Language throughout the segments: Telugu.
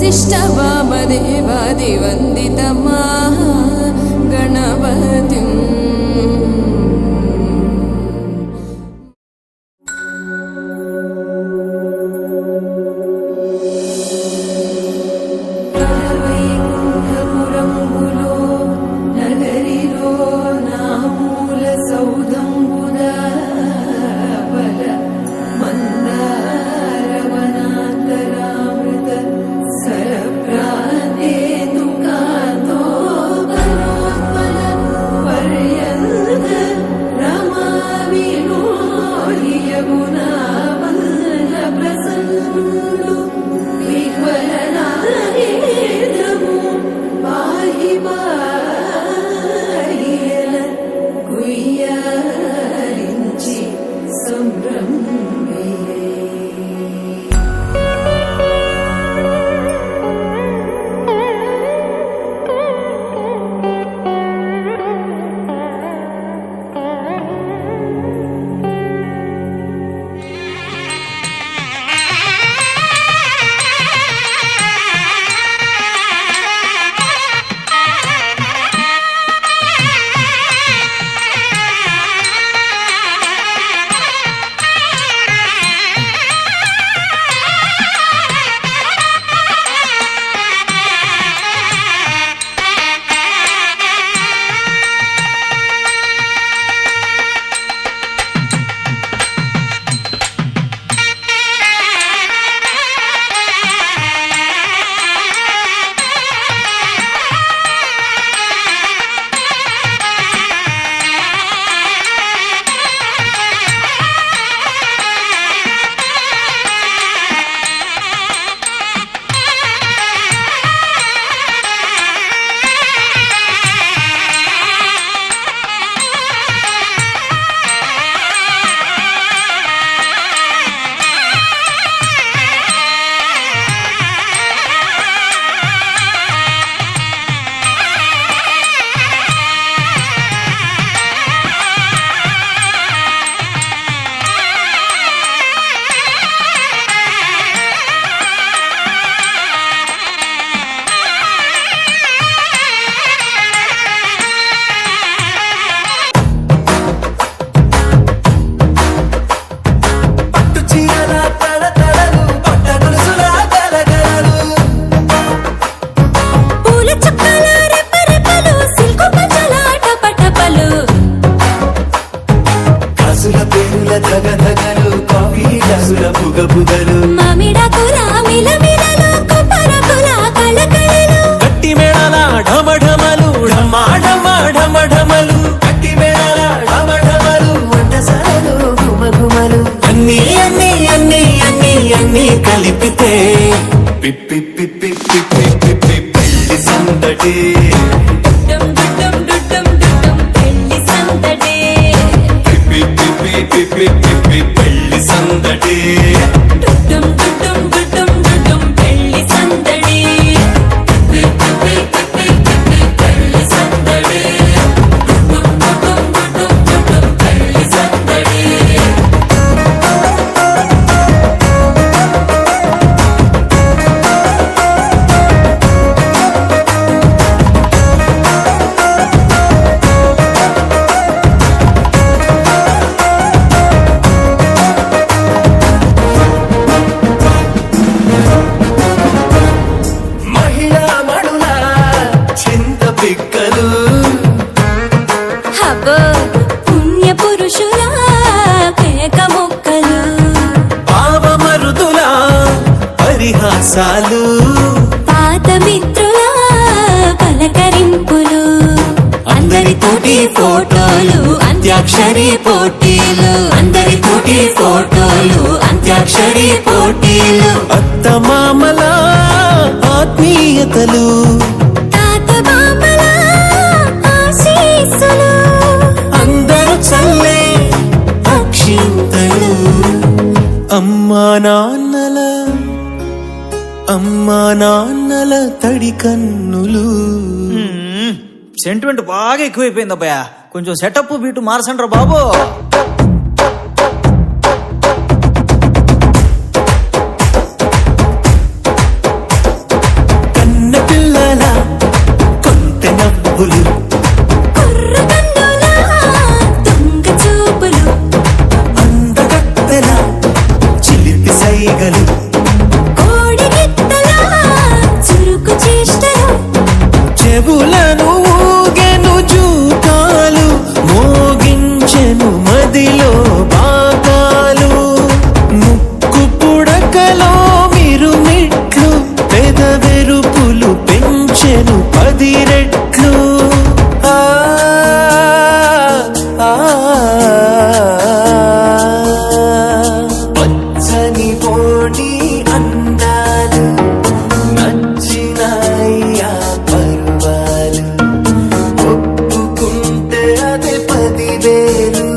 వశిష్ఠ వామదేవాది వందితమా గణపతి కలిపితే పిప్పి పిప్పి పిప్పి పిప్పి పెళ్లి సందడి పెళ్లి సందడి పిప్పి పిప్పి పిప్పి పిప్పి పెళ్లి సందడి పెళ్లి సందడి పెళ్లి సందడి పరిహాసాలు పాత మిత్రుల పలకరింపులు అందరితోటి ఫోటోలు అంత్యాక్షరి పోటీలు అందరితోటి ఫోటోలు అంత్యాక్షరి పోటీలు అత్తమామల ఆత్మీయతలు తాత మామల ఆశీస్సులు అందరూ చల్లే అక్షింతలు అమ్మా నాన్నల తడి కన్నులు. సెంటిమెంట్ బాగా ఎక్కువైపోయింది అబ్బాయా, కొంచెం సెటప్ బీటు మార్చండ్రా బాబు. సైగలు కోడిగిత్తలా చురుకు చేష్టలు చెవులను ఊగెను జూకాలు మోగించెను మదిలో బాగాలు ముక్కు పుడకలో మిరుమిట్లు పెదవెరుపులు పెంచెను 10 రెట్లు ఆ ఆ పచ్చని పోనీ అందాలు నచ్చినాయ్యా పరువాలు ఒప్పుకుంటే అదే 10,000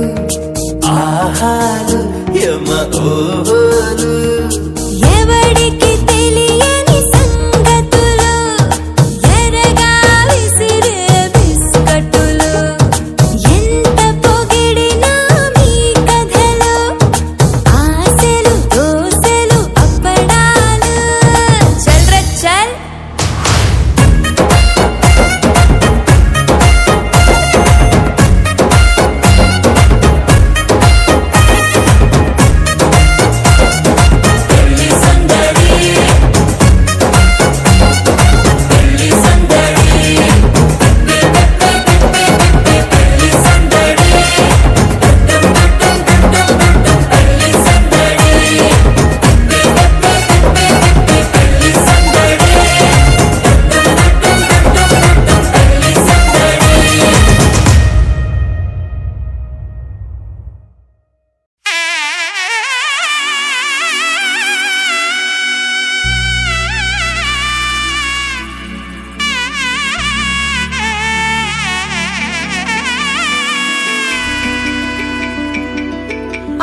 ఆహాలు యమ ఓహోలు ఎవడికి తెలియని సంగతులు ఎరగా విసిరే బిస్కట్టులు ఎంత పొగిడినా మీ కథలు ఆశలు దోశలు అప్పడాలు చల్ రే చల్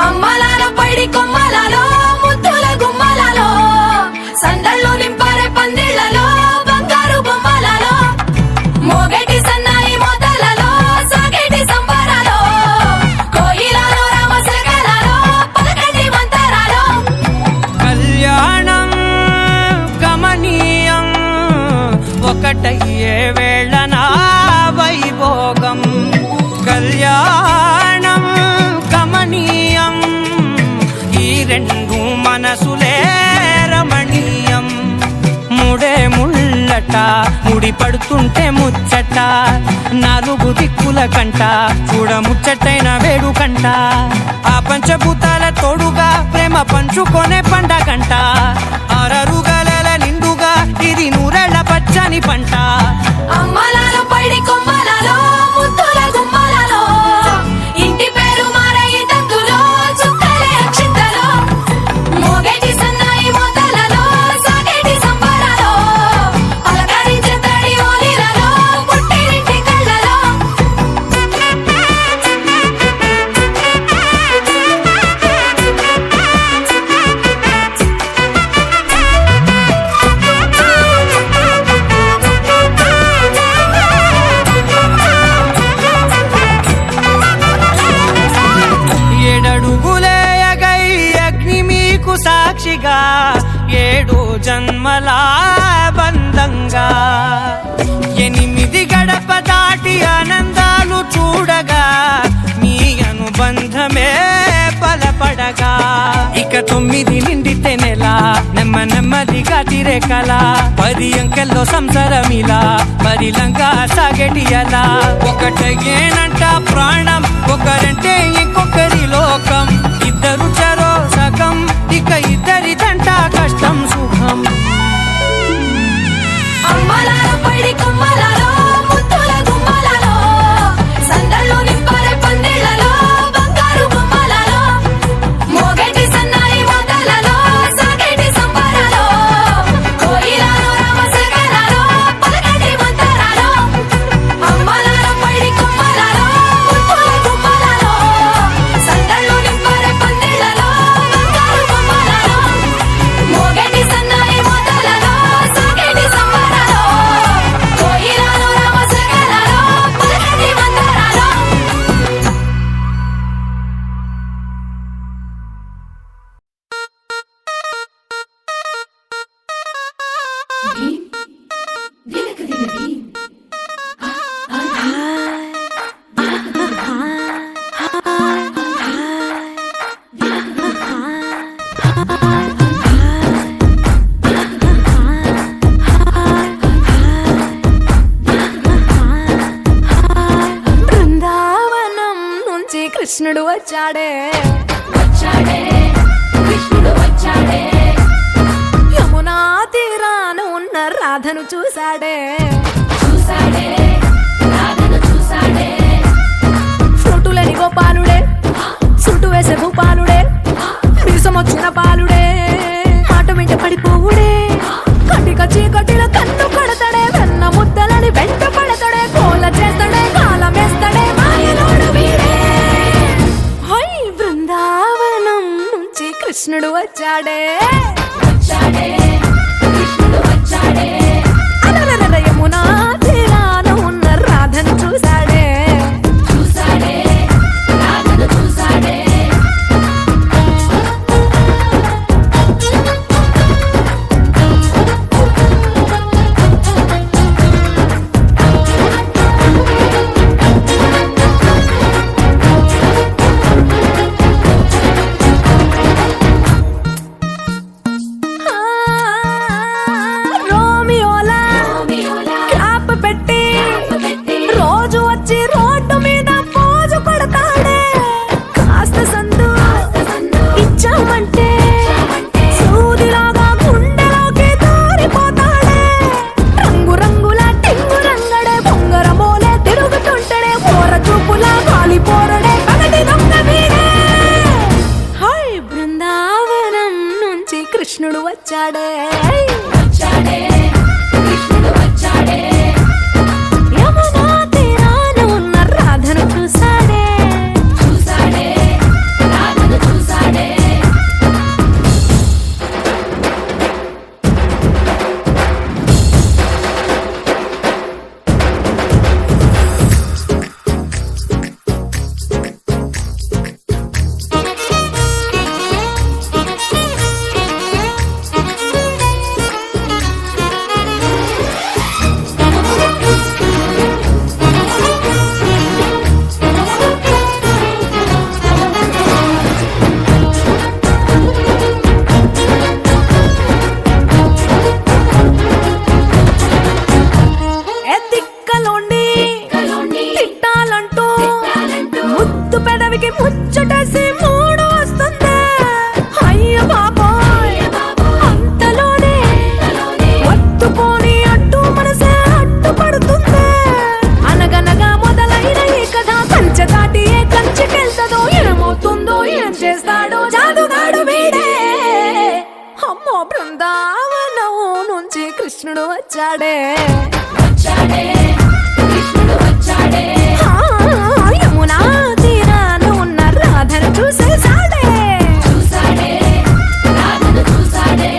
అమ్మలాలో పైడి కొమ్మలలో ముద్దుల గుమ్మలలో సందళ్ళు నింపారే పందిళ్లలో బంగారు బొమ్మలలో మోగేటి సన్నాయి మోతలలో సాగేటి సంబరాలో కోయిలలో రామశకలలో పలకటి మంతరాలో కళ్యాణం గమనీయం ఒకటయ్యే వేళనా వైభోగం కళ్యాణం గమనీయం ఈ రెండు మనసులే రమణీయం ముడే ముళ్ళట ముడి పడుతుంటే ముచ్చట 4 దిక్కుల కంట చూడ ముచ్చటైన వేడుకంట ఆ పంచభూతాల తోడుగా ప్రేమ పంచుకొనే పండగంట అరరుగలల నిండుగా ఇది 100 పచ్చని పంట అమ్మలాలో పైడి కొమ్మలలో ముద్దుల గుమ్మలలో ఇంటి పేరు మారయి తందులో చుక్కలే అక్షింతలో మోగేటి సన్నాయి మోతలలో సాగేటి సంబరాలో అలకరించే తడి ఓలిలలో పుట్టినింటి కళ్ళలో ఏడడుగులేయగై అగ్ని మీకు సాక్షిగా 7 జన్మల బంధంగా 8 గడప దాటి ఆనందాలు చూడగా మీ అనుబంధమే బలపడగా ఇక 9 నిండితే నెల నెమ్మదిగా తిరే కల 10 అంకెల్లో సంసారమిలా పరిలంగా సాగేటి అలా ఒకటేనంట ప్రాణం ఒకరంటే ఇంకొకరి లోకం ఇద్దరు చరో సగం ఇక ఇద్దరిదంట కష్టం సుఖం అమ్మలాలో పైడి కొమ్మలలో ముద్దుల గుమ్మలలో సందళ్ళు నింపారే పందిళ్లలో బంగారు బొమ్మలలో మోగేటి సన్నాయి మోతలలో సాగేటి సంబరాలో కోయిలలో రామశకలలో పలకటి మంతరాలో అమ్మలాలో పైడి కొమ్మలలో ముద్దుల గుమ్మలలో సందళ్ళు నింపారే పందిళ్లలో బంగారు బొమ్మలలో మోగేటి సన్నాయి మోతలలో సాగేటి సంబరాలో కోయిలలో రామశకలలో పలకటి మంతరాలో వచ్చాడే వచ్చాడే కృష్ణుడు వచ్చాడే యమునా తీరాన ఉన్న రాధను చూశాడే చూసాడే రాధను చూసాడే ఫ్రూటులని గోపాలుడే సుట్టు వేసే భూపాలుడే మీసమొచ్చిన పాలుడే మాట వెంట పడిపోవుడే కటిక చీకటిలో కన్ను పడతాడే వెన్న ముద్దలని వెంట పడతాడే కోల చేస్తాడే కాలమేస్తాడే మాయలోడు వీడే హై బృందావనం నుంచి కృష్ణుడు వచ్చాడే వచ్చాడే కృష్ణుడు వచ్చాడే అలరల యమునా తీరాన ఉన్న రాధను చూశాడే చూసాడే రాధను చూసాడే ఆ, రోమియోలా రోమియోలా క్లాప్ పెట్టి పెట్టి రోజు వచ్చి రోడ్డు మీద పోజు కొడతాడే కాస్త సందు ఇచ్చామంటే సూదిలాగా గుండెలోకి దారిపోతాడే రంగు రంగుల టింగు రంగడే బొంగరమోలే తిరుగుతుంటాడే పోర చూపులా కాలిపోరడే పగటి దొంగ వీడే హై బృందావనం నుంచి కృష్ణుడు వచ్చాడే వచ్చాడే కృష్ణుడు వచ్చాడే యమునా తీరాన ఉన్న రాధను చూశాడే చూసాడే రాధను చూసాడే ఎత్తిక్కలోండి కలోండి తిట్టాలంటూ తిట్టాలంటూ ముద్దు పెదవికి ముచ్చటేసి మూడు వస్తుంది అయ్య బాబోయ్ అంతలోనే ఒత్తుకొని అడ్డు మనసే అడ్డుపడుతుంది అనగనగా మొదలైన ఈ కథ కంచె దాటి ఏ కంచెకెళ్తదో ఏమవుతుందో ఏం చేస్తాడో జాదుగాడు వీడే అమ్మో బృందావనం నుంచి కృష్ణుడు వచ్చాడే వచ్చాడే కృష్ణుడు వచ్చాడే ఆ, యమునా తీరాన ఉన్న రాధను చూసేశాడే చూసాడే రాధను చూసాడే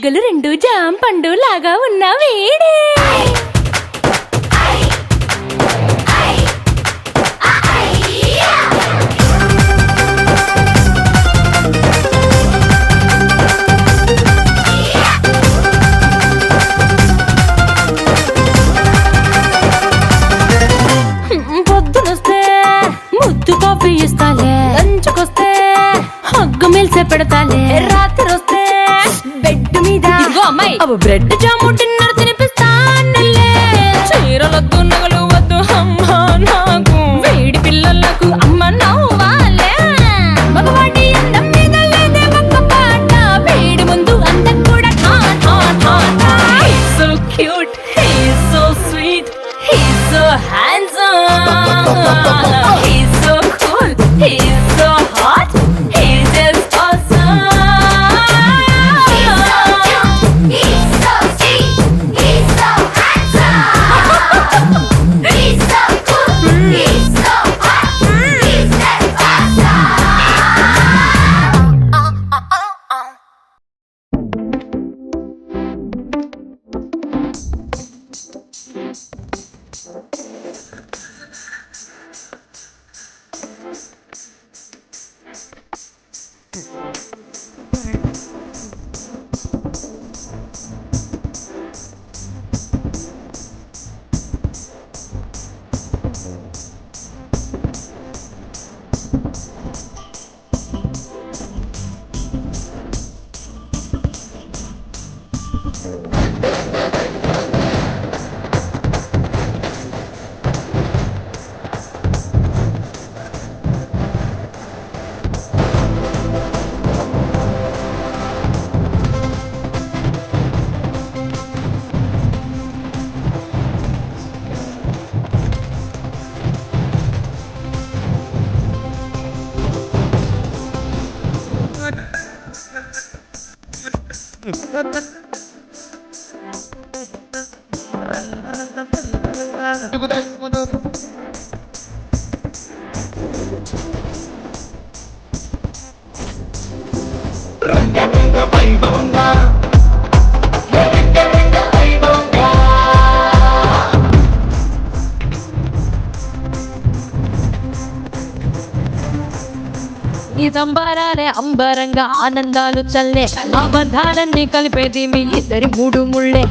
బుగ్గలు రెండు జాం పండు లాగా ఉన్న వేడే పొద్దునొస్తే ముద్దు కాఫీ ఇస్తాలే, లంచ్కొస్తే హగ్గు మిల్సే పెడతాలే, రాత్రి వస్తే బెడ్ మీద అమ్మాయి అవి బ్రెడ్ జాము డిన్నర్ తినిపిస్తానులే. చీరలొద్దు నగలు వద్దు అమ్మా నాకు, వేడి పిల్లలకు అమ్మ నవ్వాలే. మగవాడి అందం మీద లేదే ఒక్క పాట, వేడి ముందు అందం కూడా ఠాన్ ఠాన్ ఠాన్ ఠాన్. He's so cute, he's so sweet, he's so handsome, he's so cool, he's so hot, he's just awesome. He's so sweet, he's so handsome, he's so cool, he's so hot, he's just awesome. ఈ సంబారాలే అంబరంగా ఆనందాలు చల్లే, ఆ బంధాలన్నీ కలిపేది మీ ఇద్దరి మూడు ముళ్ళే.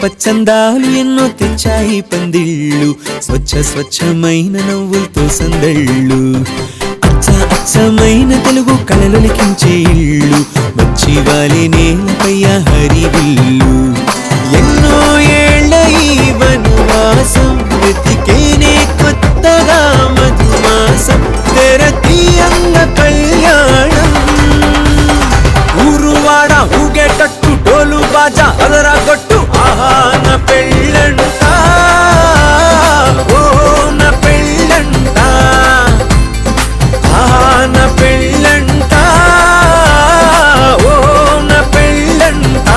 పచ్చందాలు ఎన్నో తెచ్చాయి పందిళ్ళు, స్వచ్ఛమైన నవ్వులతో సందళ్ళు. అచ్చమైన తెలుగు కళలొలికించే ఇళ్ళు, వచ్చి వాలి నేలపై హరివిల్లు. ఎన్నో ఏళ్ళ ఈ వనవాసం వెతికేనే కొత్తగా మధుమాసం, తెరతీయంగ కళ్యాణం. ఊరువాడ ఊగేటట్టు డోలు బాజా అదరా కొట్టు, ఆహా నా పెళ్ళంట, ఓ నా పెళ్ళంట, ఆహా నా పెళ్ళంట, ఓ నా పెళ్ళంట.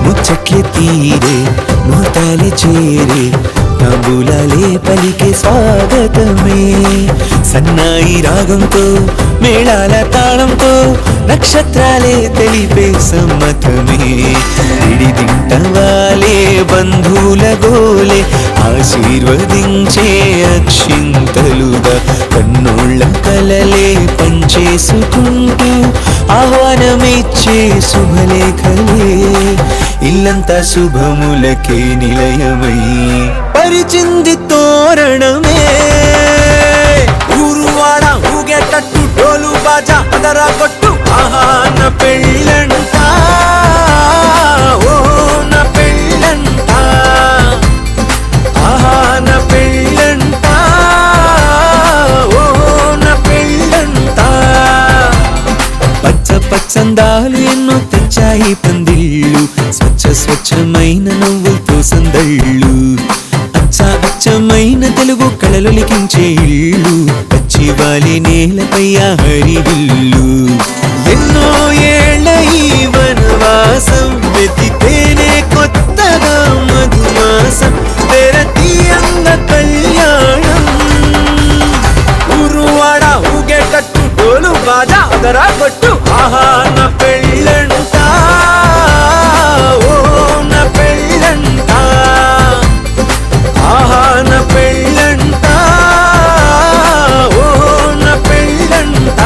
ముచ్చట్లే తీరే నూతాలే చేరే, తాంబూలాలే పలికే స్వాగతమే. సన్నాయి రాగంతో మేళాల తాళంతో నక్షత్రాలే తెలిపే సమ్మతమే. విడిదింటవాలే బంధువుల గోలే ఆశీర్వదించే అక్షింతలుగా, కన్నోళ్ళ కలలే పంచేసుకుంటూ ఆహ్వానమిచ్చే శుభలేఖలే. ఇల్లంతా శుభములకే నిలయమై పరిచింది తోరణమే. ఊరువాడ ఊగేటట్టు డోలు బాజా అదరా కొట్టు, ఆహా నా పెళ్ళంట, ఓ నా పెళ్ళంట, ఆహా నా పెళ్ళంట, ఓ నా పెళ్ళంట. పచ్చందాలు ఎన్నో తెచ్చాయి పందిళ్ళు, స్వచ్ఛమైన నవ్వులతో సందళ్ళు. అచ్చమైన తెలుగు కళలొలికించే ఇళ్ళు, వచ్చి వాలి నేలపై హరివిల్లు. ఎన్నో ఏళ్ళ ఈ వనవాసం వెతికేనే కొత్తగా మధుమాసం, తెరతీయంగ కళ్యాణం. ఊరువాడ ఊగేటట్టు డోలు బాజా అదరా కొట్టు, ఆహా నా పెళ్ళంట, ఓ నా పెళ్ళంట, ఆహా నా పెళ్ళంట, ఓ నా పెళ్ళంట.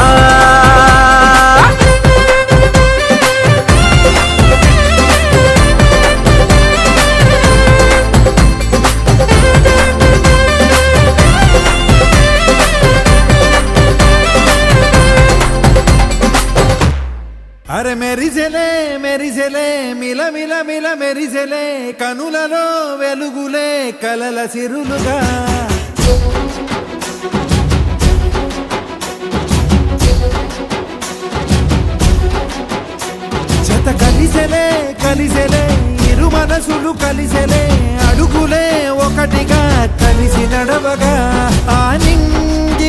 అరే మెరిసెలే మెరిసెలే మిల మిల మిల మెరిసెలే, కనులలో వెలుగులే కలల సిరులుగా. జత కలిసెలే కలిసెలే ఇరు మనసులు కలిసెలే, అడుగులే ఒకటిగా కలిసి నడవగా. ఆ నింగి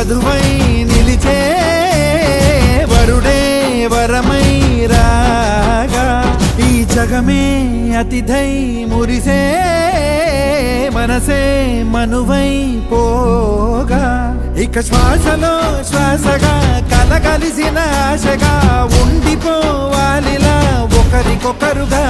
వధువై నిలిచే వరుడే వరమై రాగా ఈ జగమే అతిథై మురిసే మనసే మనువై పోగా ఇక శ్వాసలో శ్వాసగా కలగలిసిన ఆశగా ఉండిపోవాలిలా ఒకరికొకరుగా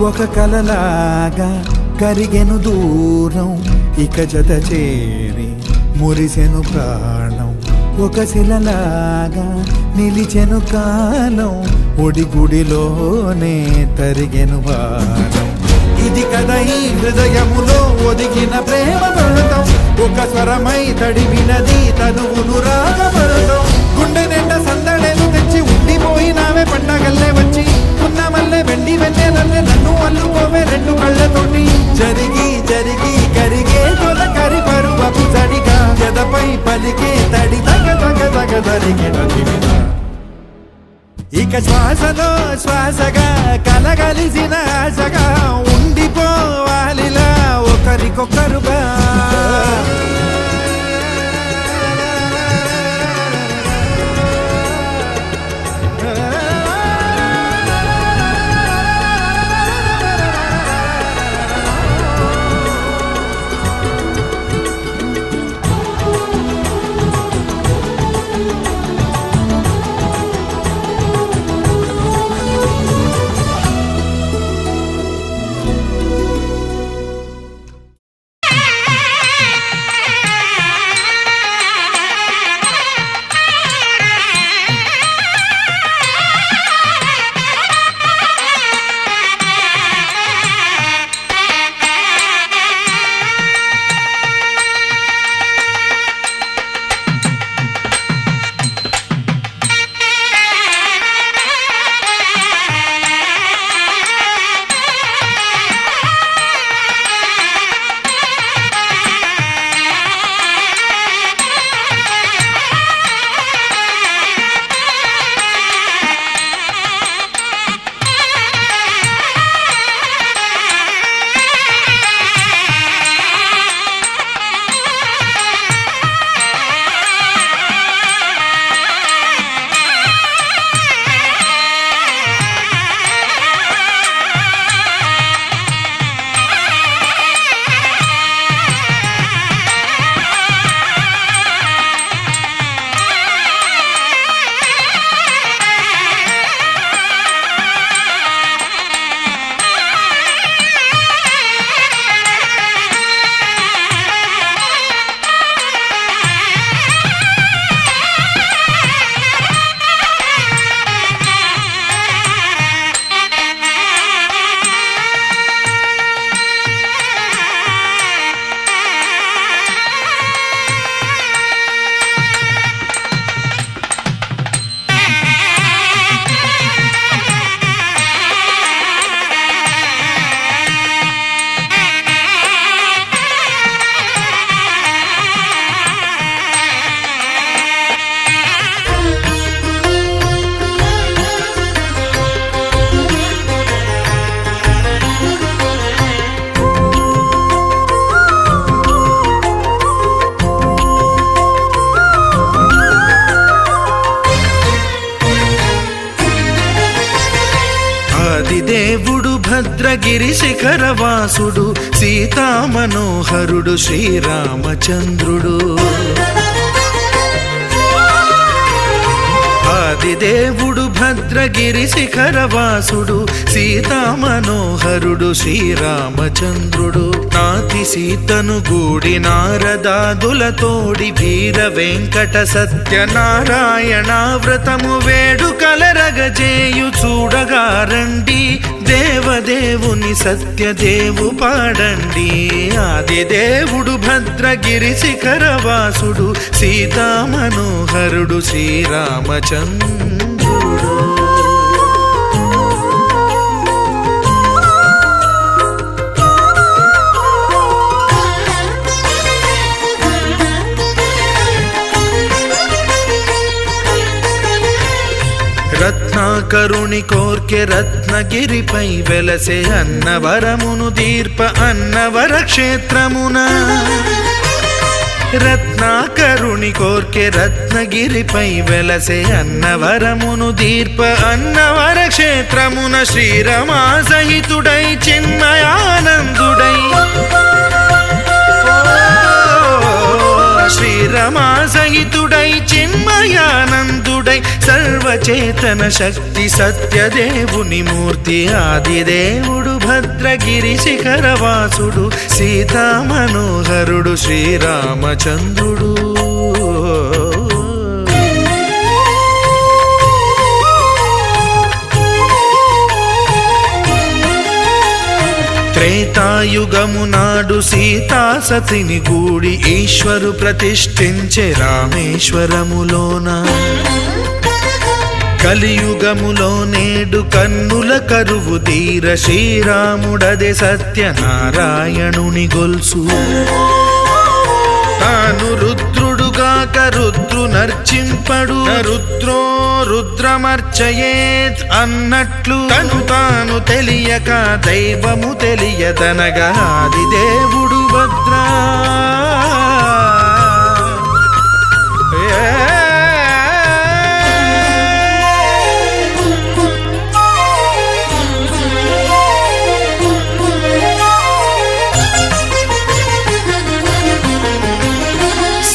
ఒక కలలాగా కరిగెను దూరం ఇక జత చేరి మురిసెను ప్రాణం ఒక శిలలాగా నిలిచెను కాలం ఒడిగుడిలోనే తరిగెను వారం ఇది కదా ఈ హృదయములో ఒదిగిన ప్రేమ పర్వతం ఒక స్వరమై తడివినది తనువును రాగపడతాం గుండె నిండా సందడేలు తెచ్చి ఉండిపోయినావే పండగల్లే వచ్చి ఉన్న మల్లె వెండి వెన్నెలల్లే నన్ను అల్లుకోవే రెండు కళ్ళతోటి జరిగి జరిగి కరిగే తొలకరి పరువపు చడిగా ఎదపై పలికే తడి తగ తగ తగ తరిగిన దివిన ఇక శ్వాసలో శ్వాసగా కలగలిసిన ఆశగా ఉండిపోవాలిలా ఒకరికొకరుగా దేవుడు భద్రగిరి శిఖరవాసుడు సీతామనోహరుడు శ్రీరామచంద్రుడు ఆదిదేవుడు భద్రగిరి శిఖరవాసుడు సీతామనోహరుడు శ్రీరామచంద్రుడు నాతి సీతను గూడి నారదాదులతోడి వీర వెంకట సత్యనారాయణ వ్రతము వేడుకలరగ కలరగజేయు చూడగా రండి, దేవదేవుని సత్యదేవు పాడండి. ఆదిదేవుడు భద్రగిరి శిఖరవాసుడు, సీతామనోహరుడు శ్రీరామచంద్రుడు. రత్నాకరుని కోర్కె రత్నగిరిపై వెలసే అన్నవరమును దీర్ప అన్నవర క్షేత్రమున. రత్నాకరుని కోర్కె రత్నగిరిపై వెలసే అన్నవరమును దీర్ప అన్నవర క్షేత్రమున. శ్రీరమా సహితుడై చిన్మయానందుడై, శ్రీరమా సహితుడై చిన్మయానందుడై, సర్వచేతన శక్తి సత్యదేవుని మూర్తి. ఆదిదేవుడు భద్రగిరి శిఖరవాసుడు, సీతామనోహరుడు శ్రీరామచంద్రుడు. త్రేతాయుగము నాడు సీతా సతిని గూడి ఈశ్వరు ప్రతిష్ఠించే రామేశ్వరములోన. కలియుగములో నేడు కన్నుల కరువు తీర శ్రీరాముడదే సత్యనారాయణుని గొల్సు. తాను రుద్రుడుగాక రుద్రు నర్చింపడు, రుద్రో రుద్రమర్చయేత్ అన్నట్లు తను తాను తెలియక దైవము తెలియదనగా ఆదిదేవుడు భద్రా.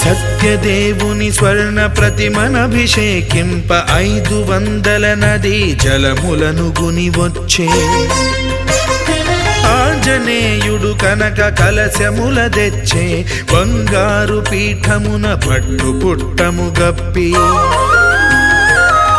సత్యదేవుని స్వర్ణ ప్రతిమనభిషేకింప 500 నదీ జలములను గుని వచ్చే. ఆంజనేయుడు కనక కలశముల తెచ్చే, బంగారు పీఠమున పట్టు పుట్టము గప్పి.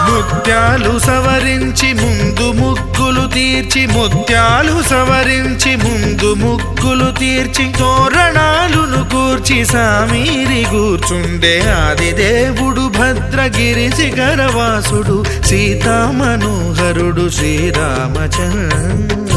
ముత్యాలు సవరించి ముందు ముగ్గులు తీర్చి, ముత్యాలు సవరించి ముందు ముగ్గులు తీర్చి, తోరణాలును కూర్చి సామీరి కూర్చుండే. ఆదిదేవుడు భద్రగిరి శిఖరవాసుడు, సీతామనోహరుడు శ్రీరామచంద్రుడు.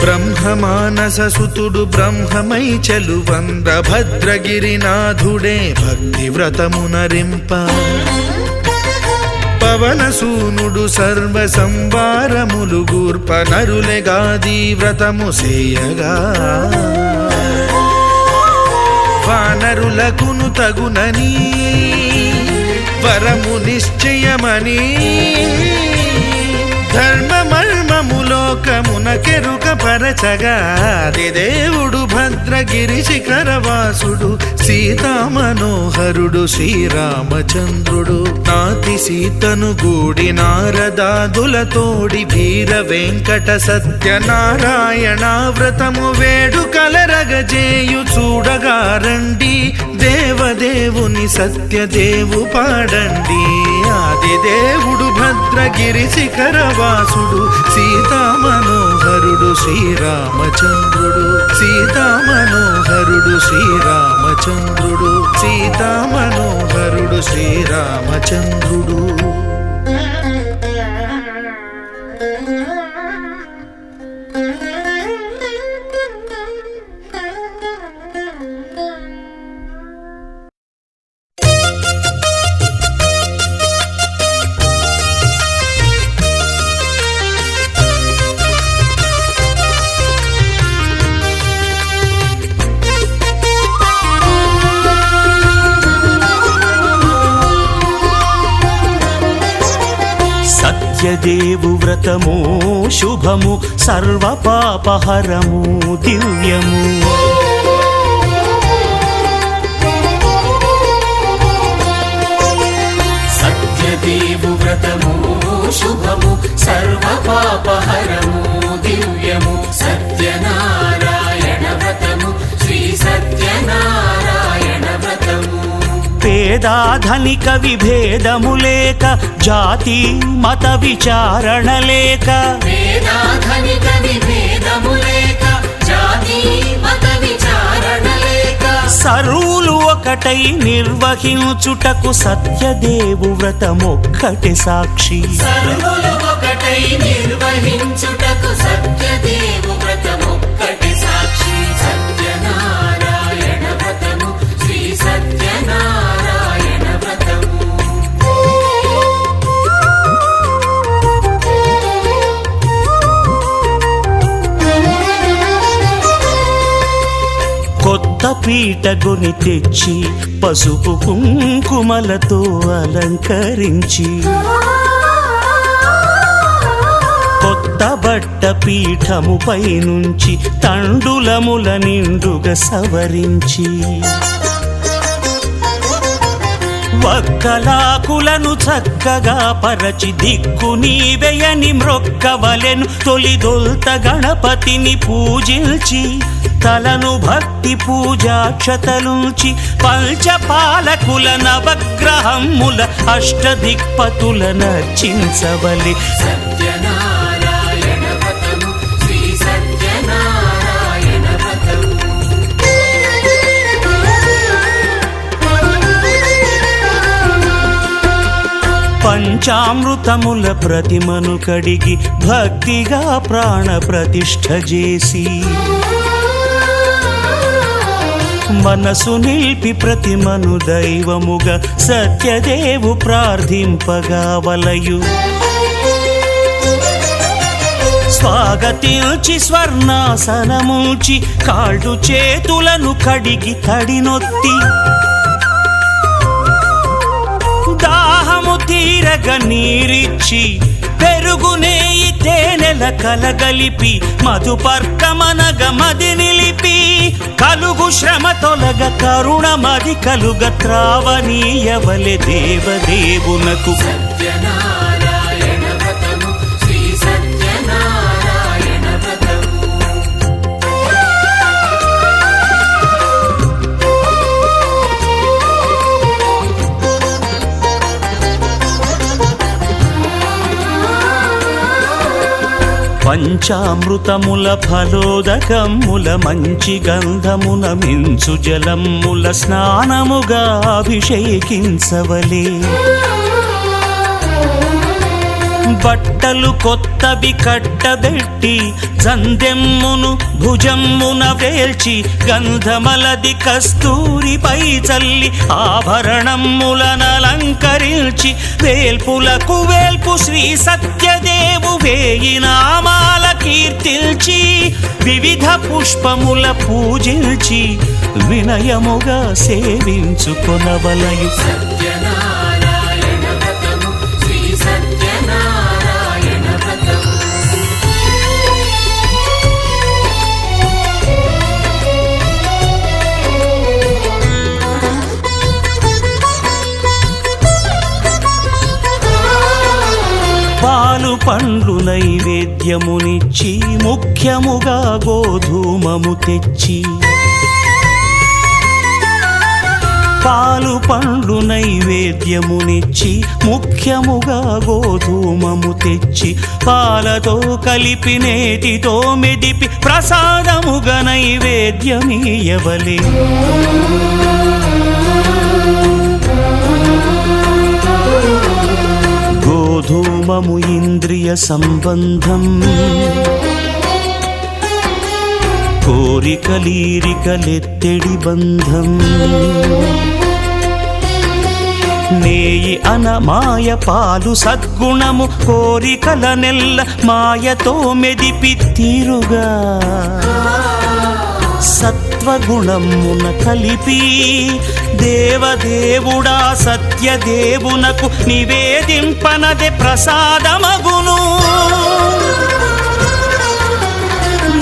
బ్రహ్మమానస సుతుడు బ్రహ్మమై చెలువంద, భద్రగిరినాథుడే భక్తి వ్రతమునరింప. పవనసూనుడు సర్వ సంవారములు గూర్ప, నరులెగాది వ్రతము సేయగా. వానరులకును తగునని వరము నిశ్చయమని, ధర్మమర్మములోకమున కెరుక పరచగా. ఆదిదేవుడు భద్రగిరి శిఖరవాసుడు, సీతామనోహరుడు శ్రీరామచంద్రుడు. నాతి సీతను గూడి నారదాదులతోడి, వీర వెంకట సత్యనారాయణ వ్రతము వేడుకలరగజేయు చూడగా రండి, దేవదేవుని సత్యదేవు పాడండి. ఆదిదేవుడు భద్రగిరి శిఖరవాసుడు, సీతామనోహరుడు శ్రీరామచంద్రుడు. సీతామనోహరుడు శ్రీరామచంద్రుడు, సీతామనోహరుడు శ్రీరామచంద్రుడు. సత్యదేవు వ్రతము శుభము, సర్వ పాపహరము దివ్యము. సత్యదేవు వ్రతము శుభము, సర్వ పాపహరము దివ్యము. సత్యన పేదాధనిక విభేదము లేక జాతి మత విచారణ లేక వేదాధనిక విభేదము లేక జాతి మత విచారణ లేక సర్వులు ఒకటై నిర్వహించుటకు సత్యదేవు వ్రతమొక్కటి సాక్షి సర్వులు ఒకటై నిర్వహించుటకు సత్యదేవు వ్రతమొక్కటి సాక్షి సత్యనారాయణ వ్రతము శ్రీ సత్యనారాయణ వ్రతము కొత్త పీటగుని తెచ్చి పసుపు కుంకుమలతో అలంకరించి కొత్త బట్ట పీఠముపై నుంచి తండులముల నిండుగా సవరించి వక్కలాకులను చక్కగా పరచి దిక్కు నీవెయని మ్రొక్కవలెను తొలిదొల్త గణపతిని పూజించి తలను భక్తి పూజాక్షతలుంచి పంచపాలకుల నవగ్రహముల అష్టదిక్పతుల నర్చించవలె సత్యనారాయణ వ్రతము శ్రీ సత్యనారాయణ వ్రతము పంచామృతముల ప్రతిమను కడిగి భక్తిగా ప్రాణ ప్రతిష్ఠ చేసి మనసు నిలిపి ప్రతిమను దైవముగా సత్యదేవు ప్రార్థింపగా వలయు స్వాగతించి స్వర్ణాసనముంచి కాళ్ళు చేతులను కడిగి తడినొత్తి దాహము తీరగ నీరిచ్చి పెరుగు నేయి తేనెల కలగలిపి మధుపర్కమనగ మది నిలిపి కలుగు శ్రమ తొలగ కరుణ మది కలుగ త్రావనీయవలె దేవదేవునకు సత్యనారాయణ వ్రతము శ్రీ సత్యనారాయణ వ్రతము పంచామృతముల ఫలోదకముల మంచి గంధమున మించు జలముల స్నానముగా అభిషేకించవలే బట్టలు కొత్తవి కట్టబెట్టి జందెమ్మును భుజమ్మున వేల్చి గంధమలది కస్తూరిపై చల్లి ఆభరణములనలంకరించి వేల్పులకు వేల్పు శ్రీ సత్యదేవు వేయి నామాల కీర్తిల్చి వివిధ పుష్పముల పూజించి వినయముగా సేవించుకొనవలయు సత్యనారాయణ వ్రతము శ్రీ సత్యనారాయణ వ్రతము పాలు పండ్లు నైవేద్యమునిచ్చి ముఖ్యముగా గోధూమము తెచ్చి పాలు పండ్లు నైవేద్యమునిచ్చి ముఖ్యముగా గోధూమము తెచ్చి పాలతో కలిపి నేతితో మెదిపి ప్రసాదముగా నైవేద్యమీయవలే గోధూమము ఇంద్రియ సంబంధం కోరికలీరికలెత్తెడి బంధం నేయి అనమాయ పాలు సద్గుణము కోరికల నెల్ల మాయతో మెదిపి తీరుగా సత్వగుణమున కలిపి దేవదేవుడా సత్యదేవునకు నివేదింపనదే ప్రసాదమగును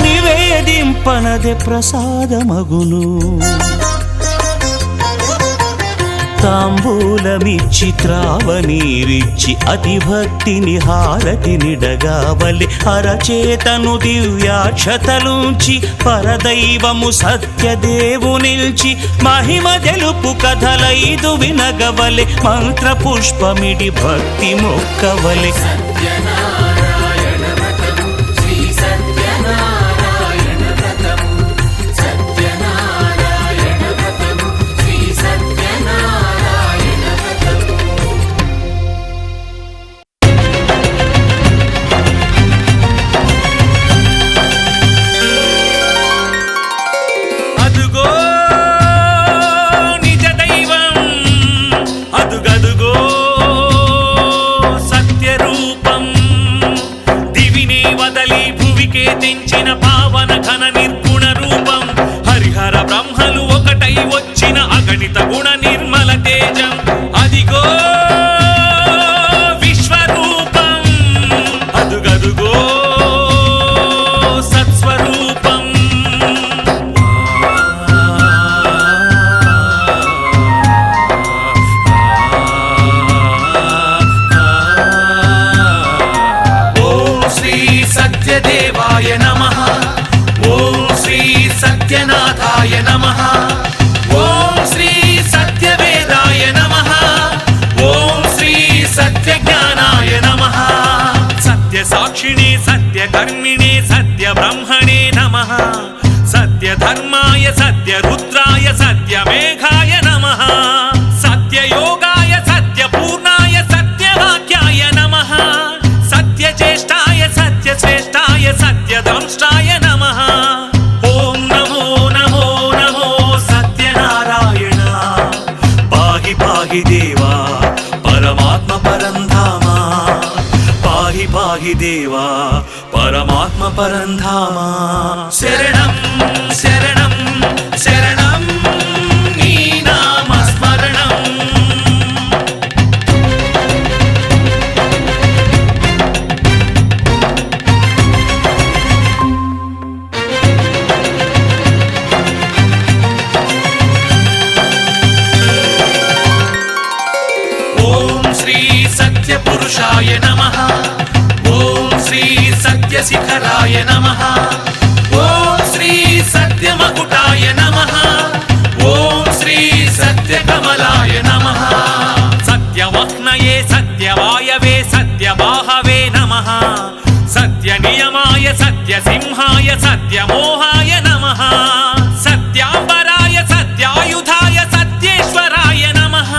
నివేదింపనదే ప్రసాదమగును తాంబూలమిచ్చి త్రావనీరిచ్చి అతి భక్తిని హారతినిడగావలి అరచేతను దివ్యాక్షతలుంచి పరదైవము సత్యదేవు నిల్చి మహిమ తెలుపు కథలైదు వినగవలె మంత్ర పుష్పమిడి భక్తి మొక్కవలె సత్యనారాయణ వ్రతము శ్రీ సత్యనారాయణ వ్రతము సత్యనారాయణ వ్రతము శ్రీ సత్యనారాయణ వ్రతము అదుగో నిజ దైవం అదుగదుగో సత్యరూపం దివినే వదలి భువికే తెంచిన పావన ఘన నిర్గుణ రూపం హరిహర బ్రహ్మలు ఒకటై వచ్చిన అగణిత గుణ నిర్మల తేజం అదిగో విశ్వరూపం అదుగదుగో సత్స్వరూపం ఓం శ్రీ సత్యదేవాయ నమః ఓం శ్రీ సత్యనాథాయ నమః ఓం శ్రీ సత్యవేదాయ నమః ఓం శ్రీ సత్యజ్ఞానాయ నమః సత్య సాక్షిణే సత్యకర్మిణే సత్య బ్రహ్మణే నమః సత్య ధర్మాయ సత్య రుద్రాయ సత్య మేఘాయ నమః సత్య యోగాయ సత్య పూర్ణాయ సత్యవాక్యాయ నమః సత్య జ్యేష్ఠాయ సత్య శ్రేష్ఠాయ సత్య దంష్టాయ నమః ఓం నమో నమో నమో సత్యనారాయణ పాహి పాహి దేవా పరమాత్మ పరంధామ పాహి పాహి దేవా పరమాత్మ పరంధామ శరణం శరణం శరణం నీ నామ స్మరణం ఓం శ్రీ సత్యపురుషాయ నమః ఓం శ్రీ సత్యశిఖరాయ నమః ఓం శ్రీ సత్యమకుటాయ నమః ఓం శ్రీ సత్యకమలాయ నమః సత్యవహ్నయే సత్యవాయవే సత్యబాహవే నమః సత్యనియమాయ సత్యసింహాయ సత్యమోహాయ నమః సత్యాంబరాయ సత్యాయుధాయ సత్యేశ్వరాయ నమః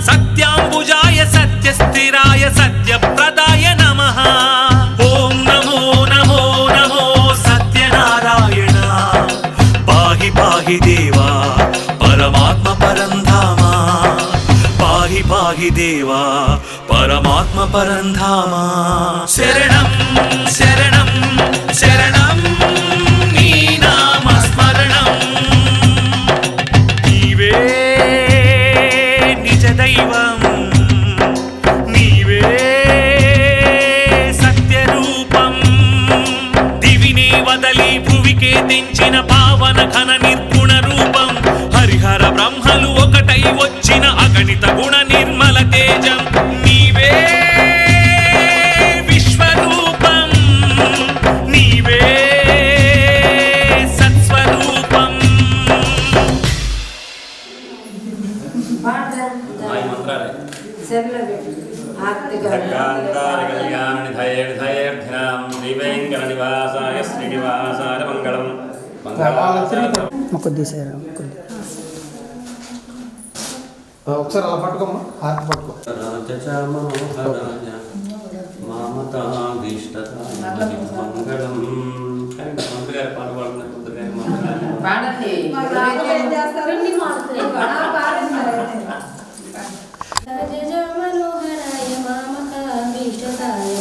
సత్యాంబుజాయ సత్యస్థిరాయ సత్యప్రదాయ నమః ఓం నమో నమో నమో సత్యనారాయణ పాహి పాహి దేవా పరమాత్మ పరంధామ పాహి పాహి దేవా పరమాత్మ పరంధామ శరణం శరణం శరణం నీ నామ స్మరణం నీవే నిజ దైవం నీవే సత్యరూపం దివినే వదలి భువికే తెంచిన పావన ఘన నిర్గుణ రూపం హరిహర బ్రహ్మలు ఒకటై వచ్చిన అగణిత గుణ నిర్మల తేజం నీవే విశ్వరూపం నీవే సత్స్వరూపం శ్రీవేంకటనివాసాయ శ్రీనివాసాయ మంగళం ఒకసారి అలా పట్టుకోమ్మా హాత్ పట్టుకో మంగళం మంత్రి గారి పాట పాడుతున్నారు మనోహరాయ మామకాభీష్టదాయ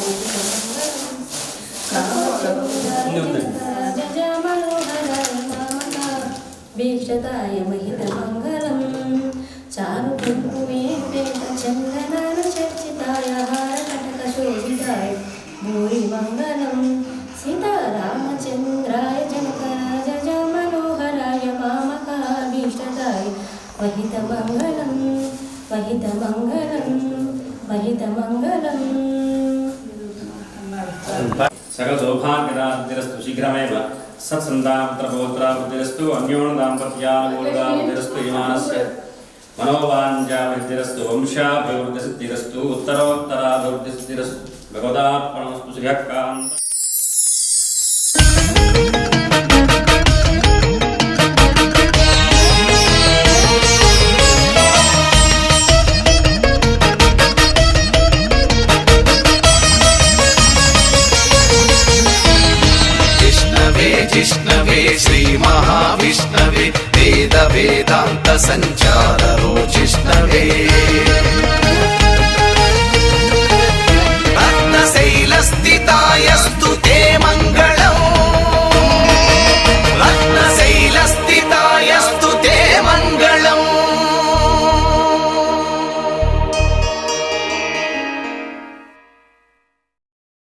భీష్టదాయ మహిత మంగళం చారు కుంకుమే పేట చందనాన చర్చితాయ హారకటక శోభితాయ భూరి మంగళం సీతారామచంద్రాయ జనకరాజ మనోహరాయ మామకాభీష్టదాయ మహిత మంగళం మహితమంగళం మహితమంగళం. సకల సౌభాగ్యదాస్తిరస్తు శీఘ్రమేవ సత్సంతాపుత్రపౌత్రావృద్ధిరస్తు అన్యోన్దాంపత్యానుకూలదావృద్ధిరస్తు యమానస్య మనోవాంఛావృద్ధిరస్తు వంశాభివృద్ధిసిద్ధిరస్తు ఉత్తరోత్తరాభివృద్ధిసిద్ధిరస్తు భగవదార్పణమస్తు శ్రీకాంత. जिष्णवे श्री महाविष्णवे वेद वेदांत संचार